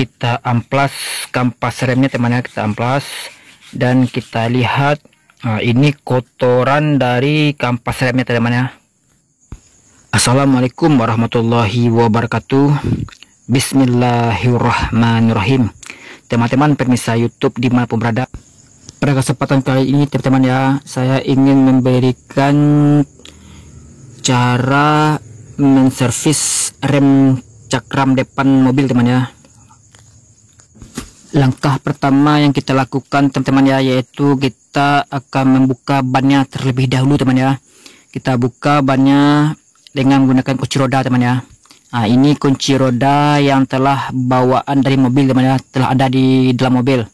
Kita amplas kampas remnya teman-teman, kita amplas dan kita lihat ini kotoran dari kampas remnya teman-teman. Assalamualaikum warahmatullahi wabarakatuh. Bismillahirrahmanirrahim. Teman-teman pemirsa YouTube dimanapun berada, pada kesempatan kali ini teman-teman ya, saya ingin memberikan cara menservis rem cakram depan mobil teman ya. Langkah pertama yang kita lakukan teman-teman ya, yaitu kita akan membuka bannya terlebih dahulu teman ya. Kita buka bannya dengan menggunakan kunci roda teman ya. Nah, ini kunci roda yang telah bawaan dari mobil teman ya, telah ada di dalam mobil.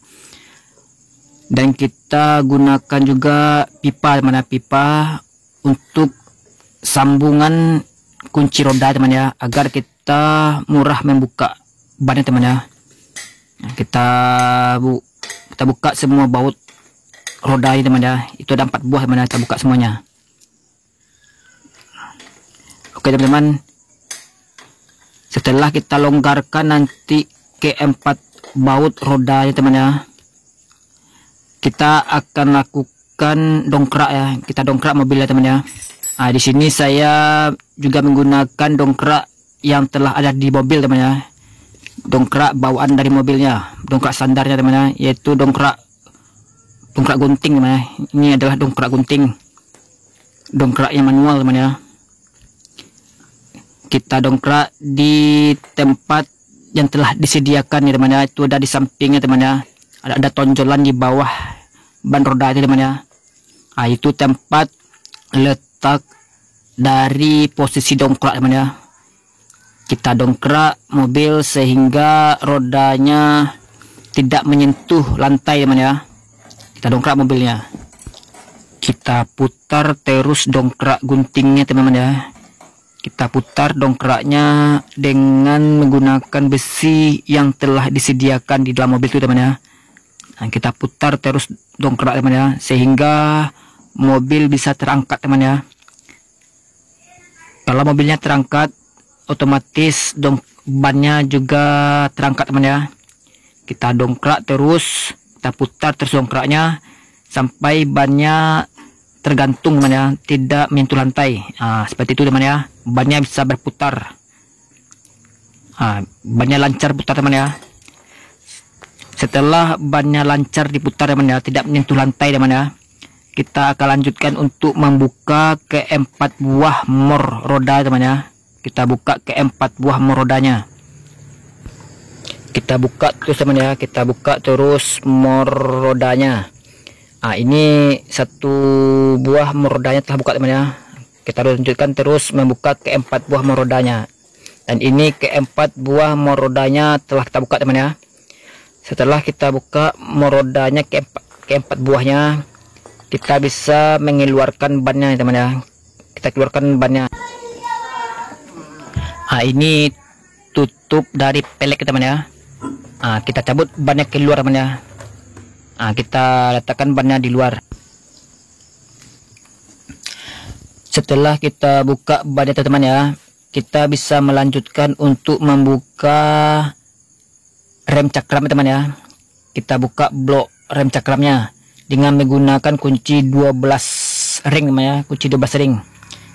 Dan kita gunakan juga pipa teman ya, pipa untuk sambungan kunci roda teman ya, agar kita murah membuka bannya teman ya. Nah, kita buka semua baut roda ini teman ya. Itu ada 4 buah teman ya, kita buka semuanya. Oke teman-teman, setelah kita longgarkan nanti ke 4 baut roda ya teman ya, kita akan lakukan dongkrak ya. Kita dongkrak mobilnya teman ya. Nah, di sini saya juga menggunakan dongkrak yang telah ada di mobil teman ya. Dongkrak bawaan dari mobilnya, dongkrak standarnya teman ya, yaitu dongkrak gunting teman ya. Ini adalah dongkrak gunting, dongkrak yang manual teman ya. Kita dongkrak di tempat yang telah disediakan ya teman ya. Itu ada di sampingnya teman ya, ada tonjolan di bawah ban roda itu teman ya. Nah, itu tempat letak dari posisi dongkrak teman ya. Kita dongkrak mobil sehingga rodanya tidak menyentuh lantai teman ya. Kita dongkrak mobilnya. Kita putar terus dongkrak guntingnya teman-teman ya. Kita putar dongkraknya dengan menggunakan besi yang telah disediakan di dalam mobil itu teman ya. Nah, kita putar terus dongkrak teman ya, sehingga mobil bisa terangkat teman ya. Kalau mobilnya terangkat, otomatis bannya juga terangkat teman ya. Kita dongkrak terus, kita putar terus dongkraknya sampai bannya tergantung teman ya, tidak menyentuh lantai. Nah, seperti itu teman ya, bannya bisa berputar. Nah, bannya lancar putar teman ya. Setelah bannya lancar diputar teman ya, tidak menyentuh lantai teman ya, kita akan lanjutkan untuk membuka ke 4 buah mor roda teman ya. Kita buka ke 4 buah mor rodanya. Kita buka terus teman ya, kita buka terus mor rodanya. Nah, ini 1 buah mor rodanya telah buka teman ya. Kita lanjutkan terus membuka ke 4 buah mor rodanya. Dan ini ke 4 buah mor rodanya telah kita buka teman ya. Setelah kita buka mor rodanya ke 4 buahnya, kita bisa mengeluarkan bannya teman ya. Kita keluarkan bannya. Nah, ini tutup dari pelek teman ya. Nah, kita cabut bannya keluar teman ya. Nah, kita letakkan bannya di luar. Setelah kita buka bannya teman ya, kita bisa melanjutkan untuk membuka rem cakram teman ya. Kita buka blok rem cakramnya dengan menggunakan kunci 12 ring teman ya, kunci 12 ring.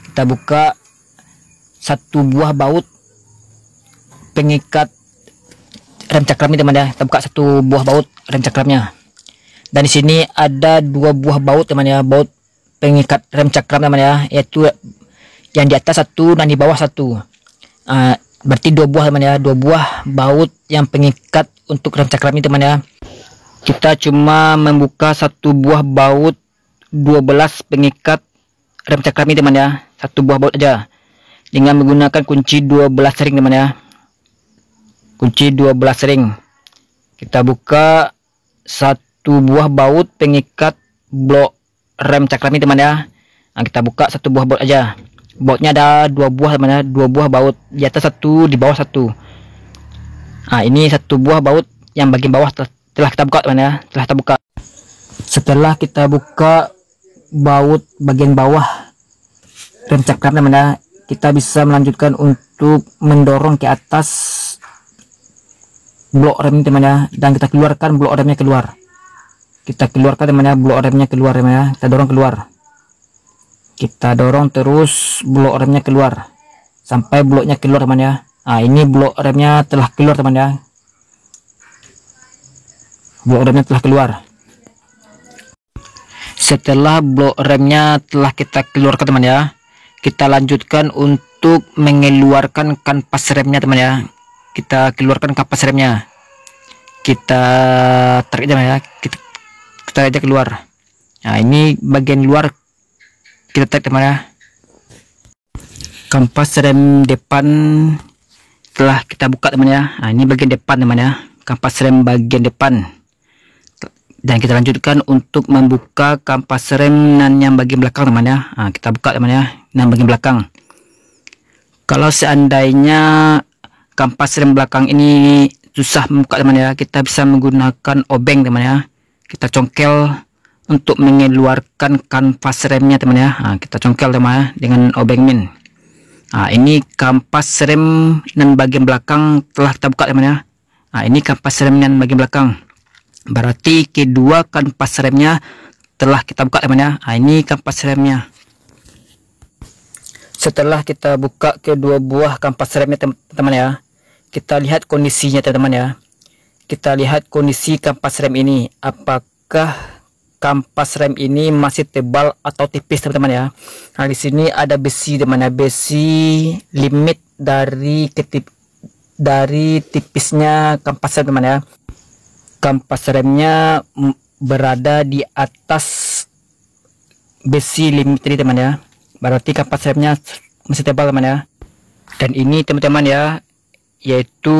Kita buka 1 buah baut pengikat rem cakram ini teman ya. Kita buka 1 buah baut rem cakramnya. Dan di sini ada 2 buah baut teman ya, baut pengikat rem cakram teman ya, yaitu yang di atas 1 dan di bawah 1. Berarti 2 buah teman ya, 2 buah baut yang pengikat untuk rem cakram ini teman ya. Kita cuma membuka 1 buah baut 12 pengikat rem cakram ini teman ya, 1 buah baut aja, dengan menggunakan kunci 12 ring teman ya. Kunci 12 ring. Kita buka 1 buah baut pengikat blok rem cakram ini teman ya. Nah, kita buka 1 buah baut aja. Bautnya ada 2 buah teman ya, 2 buah baut, di atas 1, di bawah 1. Nah, ini 1 buah baut yang bagian bawah telah kita buka teman ya, telah kita buka. Setelah kita buka baut bagian bawah rem cakram teman ya, kita bisa melanjutkan untuk mendorong ke atas blok rem teman ya, dan kita keluarkan blok remnya keluar. Kita keluarkan teman ya, blok remnya keluar teman ya, kita dorong keluar. Kita dorong terus blok remnya keluar sampai bloknya keluar teman ya. Nah, ini blok remnya telah keluar teman ya. Blok remnya telah keluar. Setelah blok remnya telah kita keluarkan teman ya, kita lanjutkan untuk mengeluarkan kanvas remnya teman ya. Kita keluarkan kanvas remnya. Kita tarik teman ya. Kita tarik aja keluar. Nah, ini bagian luar kita tarik teman ya. Kampas rem depan telah kita buka teman ya. Nah, ini bagian depan teman ya, kampas rem bagian depan. Dan kita lanjutkan untuk membuka kampas rem yang bagian belakang teman ya. Nah, kita buka teman ya, yang bagian belakang. Kalau seandainya kampas rem belakang ini susah membuka teman ya, kita bisa menggunakan obeng teman ya. Kita congkel untuk mengeluarkan kanvas remnya teman ya. Nah, kita congkel teman ya dengan obeng min. Nah, ini kampas rem dan bagian belakang telah kita buka teman ya. Nah, ini kampas rem dan bagian belakang. Berarti kedua kampas remnya telah kita buka teman ya. Nah, ini kampas remnya. Setelah kita buka kedua buah kampas remnya teman-teman ya, kita lihat kondisinya teman-teman ya. Kita lihat kondisi kampas rem ini, apakah kampas rem ini masih tebal atau tipis teman-teman ya. Nah, di sini ada besi teman ya, besi limit dari tipisnya kampas rem teman ya. Kampas remnya berada di atas besi limit tadi teman ya. Berarti kampas remnya masih tebal teman ya. Dan ini teman-teman ya, yaitu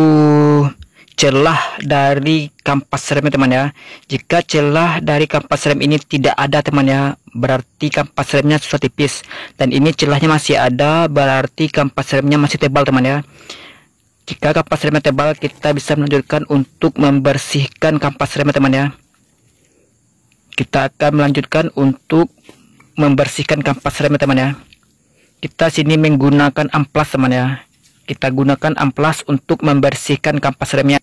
celah dari kampas rem teman ya. Jika celah dari kampas rem ini tidak ada teman ya, berarti kampas remnya sudah tipis. Dan ini celahnya masih ada, berarti kampas remnya masih tebal teman ya. Jika kampas remnya tebal, kita bisa melanjutkan untuk membersihkan kampas remnya teman ya. Kita akan melanjutkan untuk membersihkan kampas remnya teman ya. Kita sini menggunakan amplas teman ya. Kita gunakan amplas untuk membersihkan kampas remnya.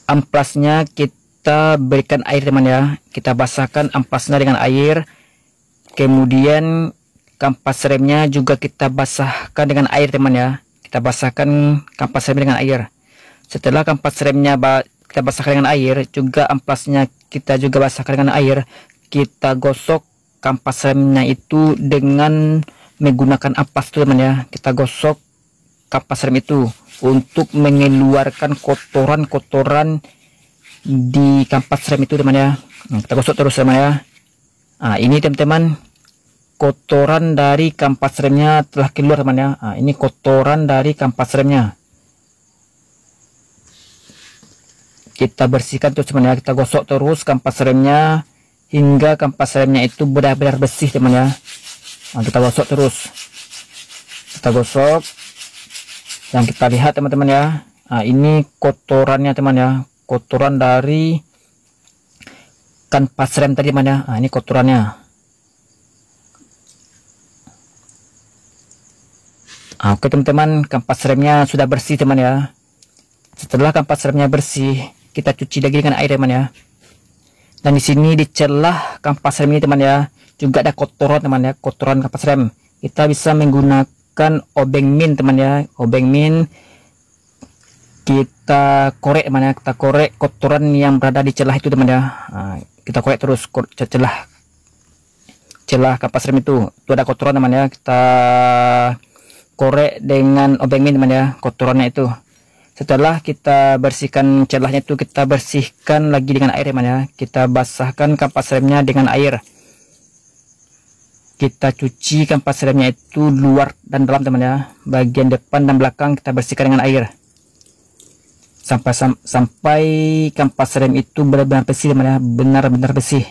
Amplasnya kita berikan air teman ya. Kita basahkan amplasnya dengan air. Kemudian kampas remnya juga kita basahkan dengan air teman ya. Kita basahkan kampas remnya dengan air. Setelah kampas remnya kita basahkan dengan air, juga amplasnya kita juga basahkan dengan air. Kita gosok kampas remnya itu dengan menggunakan amplas teman ya. Kita gosok kampas rem itu untuk mengeluarkan kotoran-kotoran di kampas rem itu teman ya. Nah, kita gosok terus teman ya. Nah, ini teman-teman, kotoran dari kampas remnya telah keluar teman ya. Nah, ini kotoran dari kampas remnya. Kita bersihkan terus teman ya. Kita gosok terus kampas remnya hingga kampas remnya itu benar-benar bersih teman ya. Nah, kita gosok terus. Kita gosok. Dan kita lihat teman-teman ya. Nah, ini kotorannya teman ya. Kotoran dari kanvas rem tadi teman ya. Nah, ini kotorannya. Nah, oke teman-teman, kampas remnya sudah bersih teman ya. Setelah kampas remnya bersih, kita cuci lagi dengan air teman ya. Dan di sini di celah kampas rem ini teman ya, juga ada kotoran teman ya, kotoran kampas rem. Kita bisa menggunakan obeng min teman ya. Obeng min kita korek teman ya. Kita korek kotoran yang berada di celah itu teman ya. Nah, kita korek terus celah kampas rem itu ada kotoran teman ya. Kita korek dengan obeng min teman ya, kotorannya itu. Setelah kita bersihkan celahnya itu, kita bersihkan lagi dengan air teman ya. Kita basahkan kampas remnya dengan air. Kita cuci kampas remnya itu luar dan dalam teman ya. Bagian depan dan belakang kita bersihkan dengan air. Sampai kampas rem itu benar-benar bersih teman ya. Benar-benar bersih.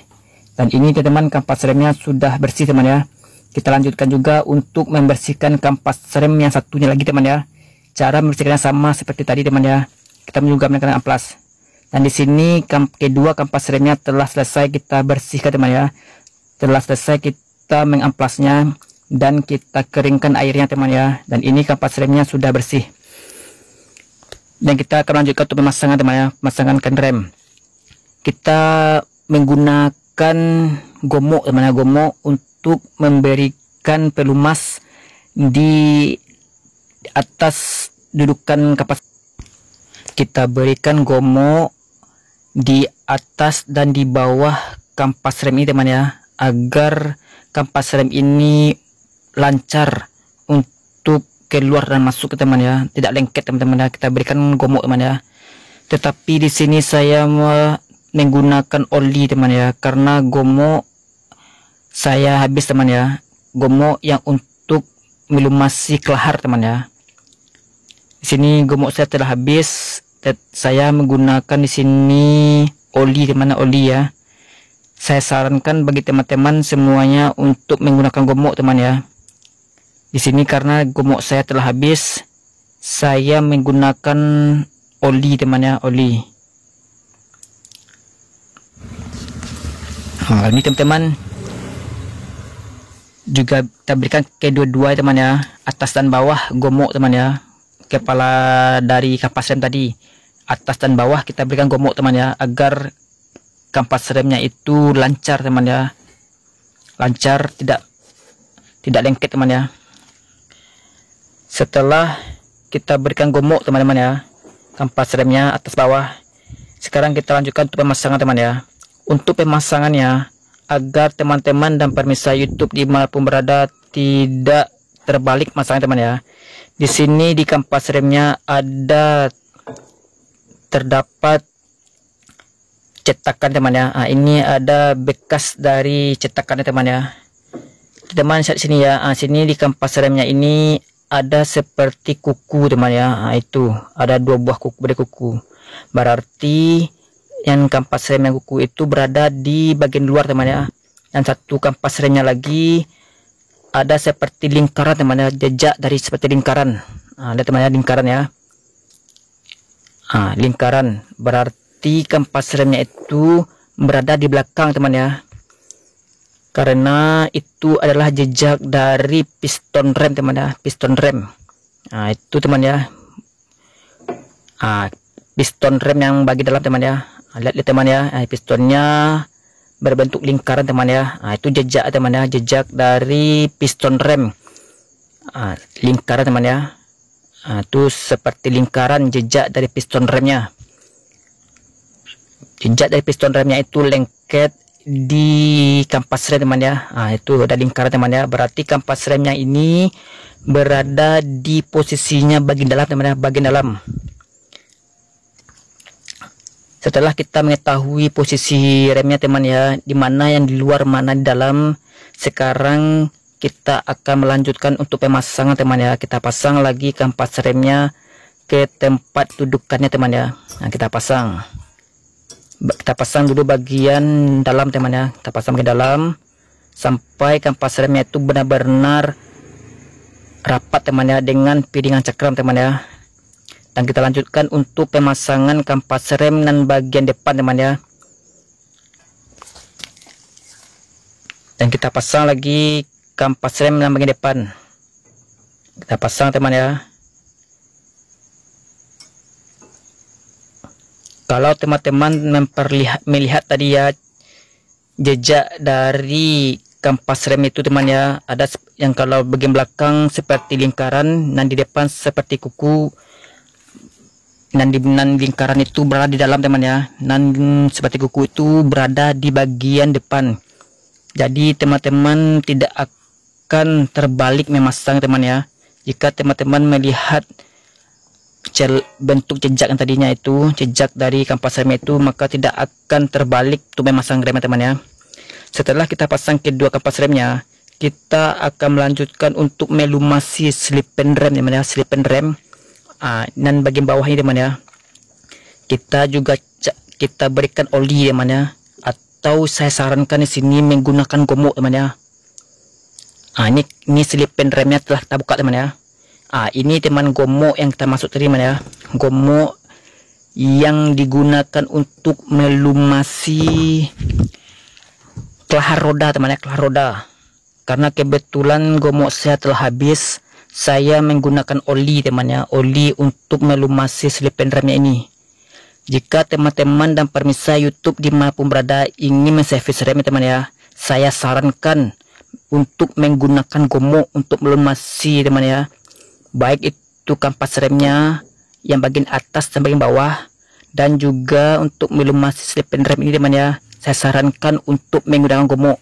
Dan ini teman-teman, kampas remnya sudah bersih teman ya. Kita lanjutkan juga untuk membersihkan kampas rem yang satunya lagi teman ya. Cara membersihkannya sama seperti tadi teman ya. Kita juga menggunakan amplas. Dan di sini kedua kampas remnya telah selesai kita bersihkan teman ya. Telah selesai kita mengamplasnya dan kita keringkan airnya teman ya. Dan ini kampas remnya sudah bersih. Dan kita akan lanjutkan untuk pemasangan teman ya, pemasangan kan rem. Kita menggunakan gomok teman ya, gomok untuk memberikan pelumas di atas dudukan kapas. Kita berikan gomok di atas dan di bawah kampas rem ini teman ya, agar kampas rem ini lancar untuk keluar dan masuk ke teman ya, tidak lengket teman-teman ya. Kita berikan gomok teman ya. Tetapi di sini saya menggunakan oli teman ya, karena gomok saya habis teman ya, gomok yang untuk melumasi kelahar teman ya. Di sini gomok saya telah habis. Saya menggunakan di sini oli teman, oli ya. Saya sarankan bagi teman-teman semuanya untuk menggunakan gomok teman ya. Di sini karena gomok saya telah habis, saya menggunakan oli teman ya, oli. Nah, ini teman-teman juga kita berikan kedua-dua teman ya, atas dan bawah gomok teman ya. Kepala dari kampas rem tadi, atas dan bawah kita berikan gomok teman ya, agar kampas remnya itu lancar teman ya, lancar, tidak lengket teman ya. Setelah kita berikan gomok teman-teman ya, kampas remnya atas bawah, sekarang kita lanjutkan untuk pemasangan teman ya. Untuk pemasangannya, agar teman-teman dan pemirsa YouTube dimanapun berada tidak terbalik masangnya teman ya. Di sini di kampas remnya terdapat cetakan teman ya. Nah, ini ada bekas dari cetakannya teman ya. Teman lihat sini ya. Nah, sini di kampas remnya ini ada seperti kuku teman ya. Nah, itu ada 2 buah kuku, kuku. Berarti yang kampas rem yang kuku itu berada di bagian luar teman ya. Yang satu kampas remnya lagi ada seperti lingkaran teman ya, jejak dari seperti lingkaran. Nah, lihat teman ya, lingkaran ya. Nah, lingkaran berarti kampas remnya itu berada di belakang teman ya, karena itu adalah jejak dari piston rem teman ya, piston rem. Nah, itu teman ya. Nah, piston rem yang bagian dalam teman ya. Lihat teman ya, pistonnya berbentuk lingkaran teman ya. Nah, itu jejak teman ya, jejak dari piston rem. Nah, lingkaran teman ya. Nah, itu seperti lingkaran jejak dari piston remnya. Jejak dari piston remnya itu lengket di kampas rem teman ya. Nah, itu ada lingkaran teman ya, berarti kampas remnya ini berada di posisinya bagian dalam teman ya, bagian dalam. Setelah kita mengetahui posisi remnya teman ya, di mana yang di luar mana di dalam, sekarang kita akan melanjutkan untuk pemasangan teman ya. Kita pasang lagi kampas remnya ke tempat dudukannya teman ya. Nah, kita pasang dulu bagian dalam teman ya. Kita pasang ke dalam sampai kampas remnya itu benar-benar rapat teman ya, dengan piringan cakram teman ya. Dan kita lanjutkan untuk pemasangan kampas rem dan bagian depan teman ya. Dan kita pasang lagi kampas rem dan bagian depan. Kita pasang teman ya. Kalau teman-teman melihat tadi ya, jejak dari kampas rem itu teman ya, ada yang kalau bagian belakang seperti lingkaran dan di depan seperti kuku. Dan lingkaran itu berada di dalam teman ya, dan seperti kuku itu berada di bagian depan. Jadi teman-teman tidak akan terbalik memasang teman ya. Jika teman-teman melihat bentuk jejak yang tadinya itu, jejak dari kampas rem itu, maka tidak akan terbalik untuk memasang rem teman ya. Setelah kita pasang kedua kampas remnya, kita akan melanjutkan untuk melumasi slipen rem teman ya, slipen rem. Dan bagian bawahnya teman ya, kita berikan oli teman ya, atau saya sarankan di sini menggunakan gomok teman ya. Ini slipen remnya telah kita buka teman ya. Ini teman gomok yang kita masuk tadi teman ya, gomok yang digunakan untuk melumasi kelahar roda teman ya, kelahar roda. Karena kebetulan gomok saya telah habis, saya menggunakan oli teman ya, oli untuk melumasi selipan remnya ini. Jika teman-teman dan pemirsa YouTube dimanapun berada ingin menservis rem teman ya, saya sarankan untuk menggunakan gomok untuk melumasi teman ya, baik itu kampas remnya yang bagian atas dan bagian bawah, dan juga untuk melumasi selipan rem ini teman ya, saya sarankan untuk menggunakan gomok.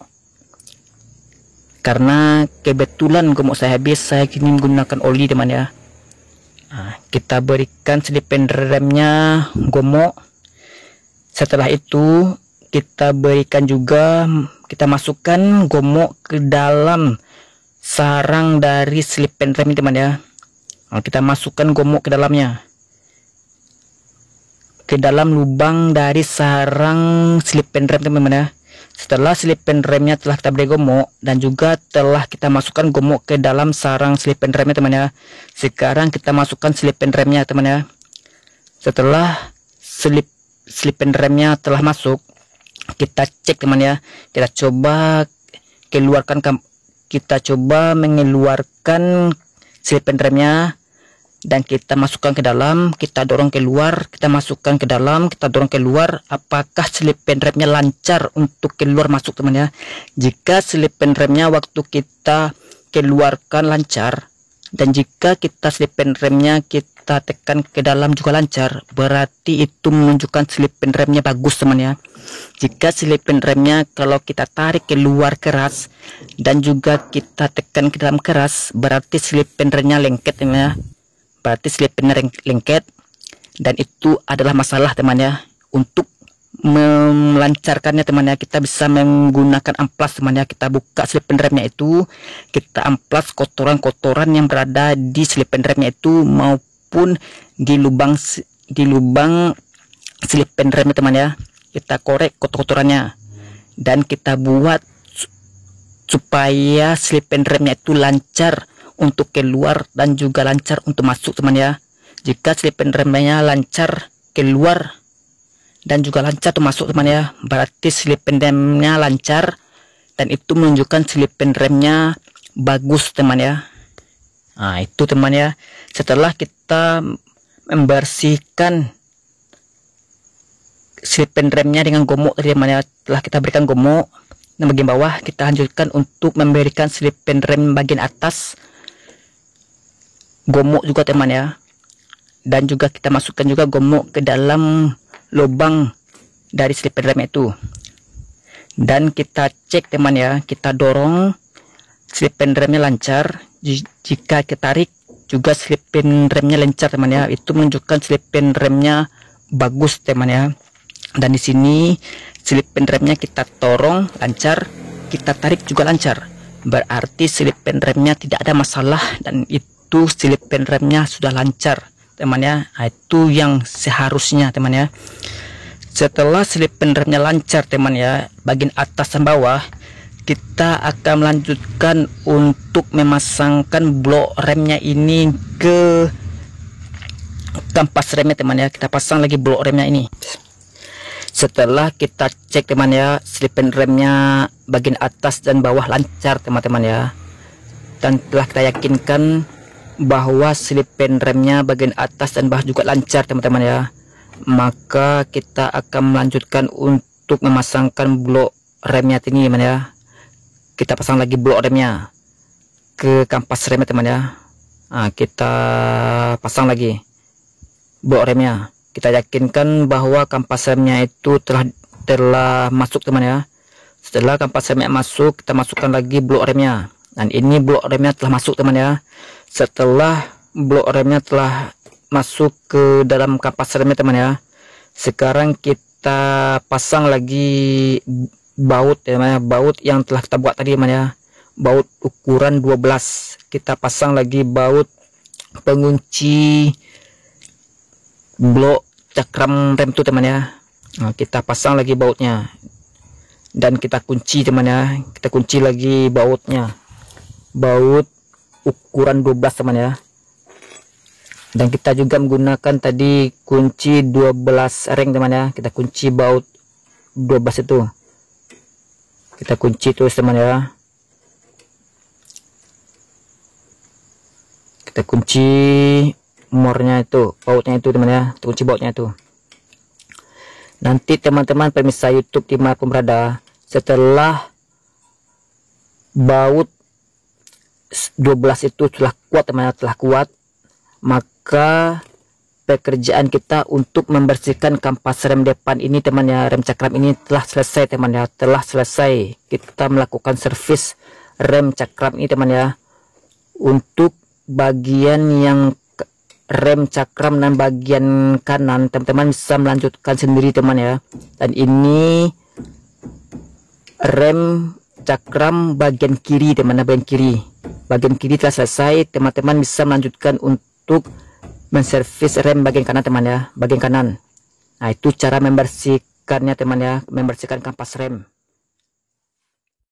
Karena kebetulan gomok saya habis, saya kini menggunakan oli teman ya. Nah, kita berikan selipan remnya gomok. Setelah itu kita berikan juga, kita masukkan gomok ke dalam sarang dari selipan rem ini teman ya. Nah, kita masukkan gomok ke dalamnya, ke dalam lubang dari sarang selipan rem teman-teman ya. Setelah selipan remnya telah kita beri gomok dan juga telah kita masukkan gomok ke dalam sarang selipan remnya teman ya, sekarang kita masukkan selipan remnya teman ya. Setelah selipan remnya telah masuk, kita cek teman ya, kita coba mengeluarkan selipan remnya, dan kita masukkan ke dalam, kita dorong keluar, kita masukkan ke dalam, kita dorong keluar. Apakah selipan remnya lancar untuk keluar masuk teman ya? Jika selipan remnya waktu kita keluarkan lancar, dan jika kita selipan remnya kita tekan ke dalam juga lancar, berarti itu menunjukkan selipan remnya bagus teman ya. Jika selipan remnya kalau kita tarik keluar keras dan juga kita tekan ke dalam keras, berarti selipan remnya lengket teman ya. Berarti selipan lengket, dan itu adalah masalah teman ya. Untuk melancarkannya teman ya, kita bisa menggunakan amplas teman ya. Kita buka selipan remnya itu, kita amplas kotoran-kotoran yang berada di selipan remnya itu maupun di lubang selipan remnya teman ya. Kita korek kotor-kotorannya dan kita buat supaya selipan remnya itu lancar untuk keluar dan juga lancar untuk masuk teman ya. Jika selipan remnya lancar keluar dan juga lancar untuk masuk teman ya, berarti selipan remnya lancar, dan itu menunjukkan selipan remnya bagus teman ya. Nah itu teman ya. Setelah kita membersihkan selipan remnya dengan gomok tadi teman ya, setelah kita berikan gomok dan bagian bawah, kita lanjutkan untuk memberikan selipan rem bagian atas gomok juga teman ya, dan juga kita masukkan juga gomok ke dalam lubang dari selipan rem itu, dan kita cek teman ya, kita dorong selipan remnya lancar. Jika kita tarik juga selipan remnya lancar teman ya, itu menunjukkan selipan remnya bagus teman ya. Dan di sini selipan remnya kita dorong lancar, kita tarik juga lancar, berarti selipan remnya tidak ada masalah, dan itu selipan remnya sudah lancar teman ya. Nah, itu yang seharusnya teman ya. Setelah selipan remnya lancar teman ya, bagian atas dan bawah, kita akan melanjutkan untuk memasangkan blok remnya ini ke kampas remnya teman ya. Kita pasang lagi blok remnya ini. Setelah kita cek teman ya, selipan remnya bagian atas dan bawah lancar teman-teman ya, dan telah kita yakinkan bahwa selipan remnya bagian atas dan bawah juga lancar teman-teman ya, maka kita akan melanjutkan untuk memasangkan blok remnya ini teman ya. Kita pasang lagi blok remnya ke kampas remnya teman ya. Nah, kita pasang lagi blok remnya, kita yakinkan bahwa kampas remnya itu telah masuk teman ya. Setelah kampas remnya masuk, kita masukkan lagi blok remnya, dan ini blok remnya telah masuk teman ya. Setelah blok remnya telah masuk ke dalam kampas remnya teman ya, sekarang kita pasang lagi baut teman ya, baut yang telah kita buat tadi teman ya, baut ukuran 12. Kita pasang lagi baut pengunci blok cakram rem itu teman ya. Nah, kita pasang lagi bautnya dan kita kunci teman ya, kita kunci lagi bautnya, baut ukuran 12 teman ya. Dan kita juga menggunakan tadi kunci 12 ring teman ya, kita kunci baut 12 itu, kita kunci terus teman ya. Kita kunci mornya itu, bautnya itu teman ya, kita kunci bautnya itu. Nanti teman-teman pemirsa YouTube dimanapun berada, setelah baut 12 itu telah kuat teman ya, telah kuat, maka pekerjaan kita untuk membersihkan kampas rem depan ini teman ya, rem cakram ini telah selesai teman ya, telah selesai. Kita melakukan servis rem cakram ini teman ya. Untuk bagian yang rem cakram dan bagian kanan teman-teman bisa melanjutkan sendiri teman ya. Dan ini rem cakram bagian kiri teman ya, bagian kiri telah selesai. Teman-teman bisa melanjutkan untuk menservis rem bagian kanan teman ya, bagian kanan. Nah itu cara membersihkannya teman ya, membersihkan kampas rem.